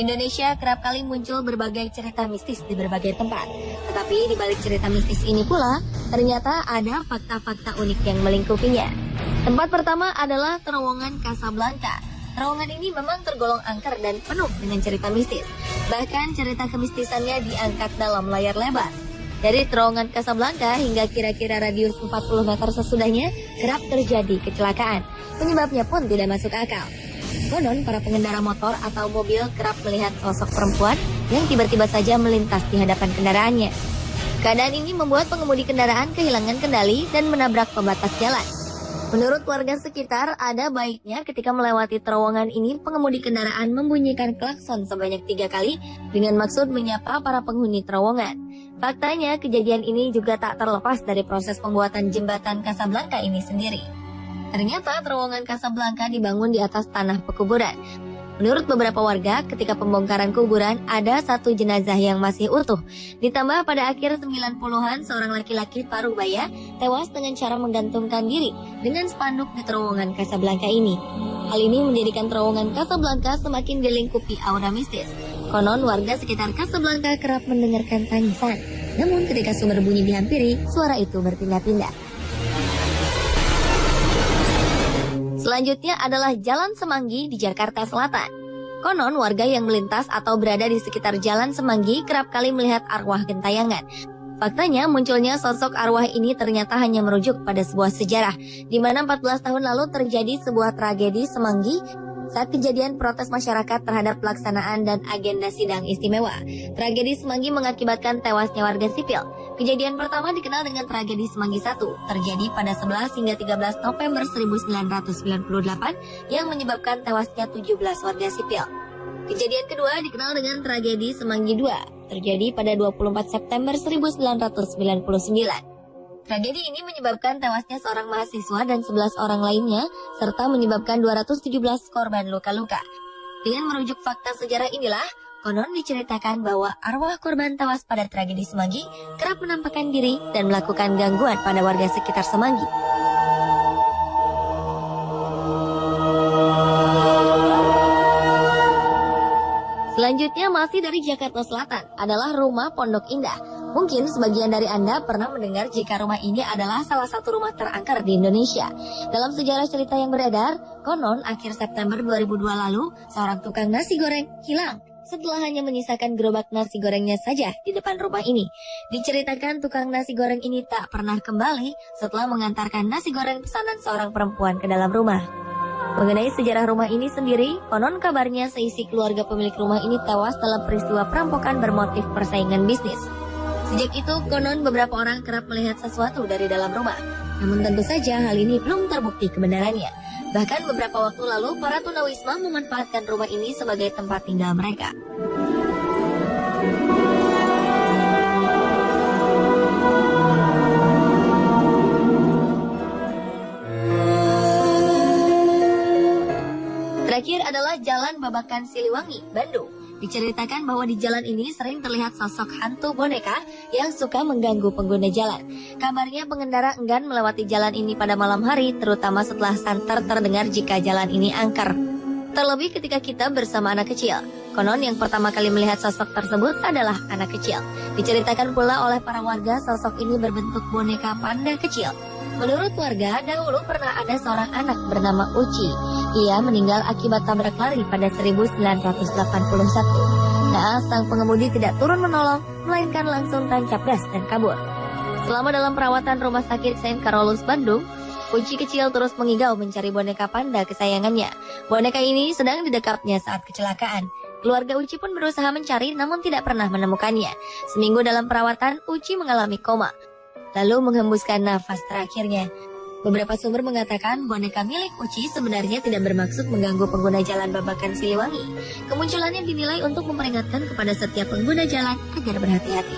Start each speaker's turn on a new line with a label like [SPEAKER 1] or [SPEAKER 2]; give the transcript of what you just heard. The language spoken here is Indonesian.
[SPEAKER 1] Indonesia kerap kali muncul berbagai cerita mistis di berbagai tempat. Tetapi di balik cerita mistis ini pula, ternyata ada fakta-fakta unik yang melingkupinya. Tempat pertama adalah terowongan Casablanca. Terowongan ini memang tergolong angker dan penuh dengan cerita mistis. Bahkan cerita kemistisannya diangkat dalam layar lebar. Dari terowongan Casablanca hingga kira-kira radius 40 meter sesudahnya kerap terjadi kecelakaan. Penyebabnya pun tidak masuk akal. Konon para pengendara motor atau mobil kerap melihat sosok perempuan yang tiba-tiba saja melintas di hadapan kendaraannya. Keadaan ini membuat pengemudi kendaraan kehilangan kendali dan menabrak pembatas jalan. Menurut warga sekitar, ada baiknya ketika melewati terowongan ini pengemudi kendaraan membunyikan klakson sebanyak 3 kali dengan maksud menyapa para penghuni terowongan. Faktanya, kejadian ini juga tak terlepas dari proses pembuatan jembatan Casablanca ini sendiri. Ternyata terowongan Casablanca dibangun di atas tanah pekuburan. Menurut beberapa warga, ketika pembongkaran kuburan ada satu jenazah yang masih utuh. Ditambah pada akhir 90-an seorang laki-laki parubaya tewas dengan cara menggantungkan diri dengan spanduk di terowongan Casablanca ini. Hal ini menjadikan terowongan Casablanca semakin dilingkupi aura mistis. Konon warga sekitar Casablanca kerap mendengarkan tangisan. Namun ketika sumber bunyi dihampiri, suara itu berpindah-pindah. Selanjutnya adalah Jalan Semanggi di Jakarta Selatan. Konon warga yang melintas atau berada di sekitar Jalan Semanggi kerap kali melihat arwah gentayangan. Faktanya munculnya sosok arwah ini ternyata hanya merujuk pada sebuah sejarah, di mana 14 tahun lalu terjadi sebuah tragedi Semanggi saat kejadian protes masyarakat terhadap pelaksanaan dan agenda sidang istimewa. Tragedi Semanggi mengakibatkan tewasnya warga sipil. Kejadian pertama dikenal dengan tragedi Semanggi I, terjadi pada 11 hingga 13 November 1998 yang menyebabkan tewasnya 17 warga sipil. Kejadian kedua dikenal dengan tragedi Semanggi II, terjadi pada 24 September 1999. Tragedi ini menyebabkan tewasnya seorang mahasiswa dan 11 orang lainnya, serta menyebabkan 217 korban luka-luka. Dengan merujuk fakta sejarah inilah, konon diceritakan bahwa arwah korban tewas pada tragedi Semanggi kerap menampakkan diri dan melakukan gangguan pada warga sekitar Semanggi. Selanjutnya masih dari Jakarta Selatan adalah Rumah Pondok Indah. Mungkin sebagian dari Anda pernah mendengar jika rumah ini adalah salah satu rumah terangker di Indonesia. Dalam sejarah cerita yang beredar, konon akhir September 2002 lalu, seorang tukang nasi goreng hilang setelah hanya menyisakan gerobak nasi gorengnya saja di depan rumah ini. Diceritakan tukang nasi goreng ini tak pernah kembali setelah mengantarkan nasi goreng pesanan seorang perempuan ke dalam rumah. Mengenai sejarah rumah ini sendiri, konon kabarnya seisi keluarga pemilik rumah ini tewas dalam peristiwa perampokan bermotif persaingan bisnis. Sejak itu, konon beberapa orang kerap melihat sesuatu dari dalam rumah. Namun tentu saja hal ini belum terbukti kebenarannya. Bahkan beberapa waktu lalu, para tunawisma memanfaatkan rumah ini sebagai tempat tinggal mereka. Terakhir adalah Jalan Babakan Siliwangi, Bandung. Diceritakan bahwa di jalan ini sering terlihat sosok hantu boneka yang suka mengganggu pengguna jalan. Kabarnya pengendara enggan melewati jalan ini pada malam hari, terutama setelah santer terdengar jika jalan ini angker. Terlebih ketika kita bersama anak kecil. Konon yang pertama kali melihat sosok tersebut adalah anak kecil. Diceritakan pula oleh para warga sosok ini berbentuk boneka panda kecil. Menurut warga, dahulu pernah ada seorang anak bernama Uci. Ia meninggal akibat tabrak lari pada 1981. Nah, sang pengemudi tidak turun menolong, melainkan langsung tancap gas dan kabur. Selama dalam perawatan Rumah Sakit Saint Carolus Bandung, Uci kecil terus mengigau mencari boneka panda kesayangannya. Boneka ini sedang didekapnya saat kecelakaan. Keluarga Uci pun berusaha mencari namun tidak pernah menemukannya. Seminggu dalam perawatan, Uci mengalami koma, lalu menghembuskan nafas terakhirnya. Beberapa sumber mengatakan boneka milik Uci sebenarnya tidak bermaksud mengganggu pengguna jalan Babakan Siliwangi. Kemunculannya dinilai untuk memperingatkan kepada setiap pengguna jalan agar berhati-hati.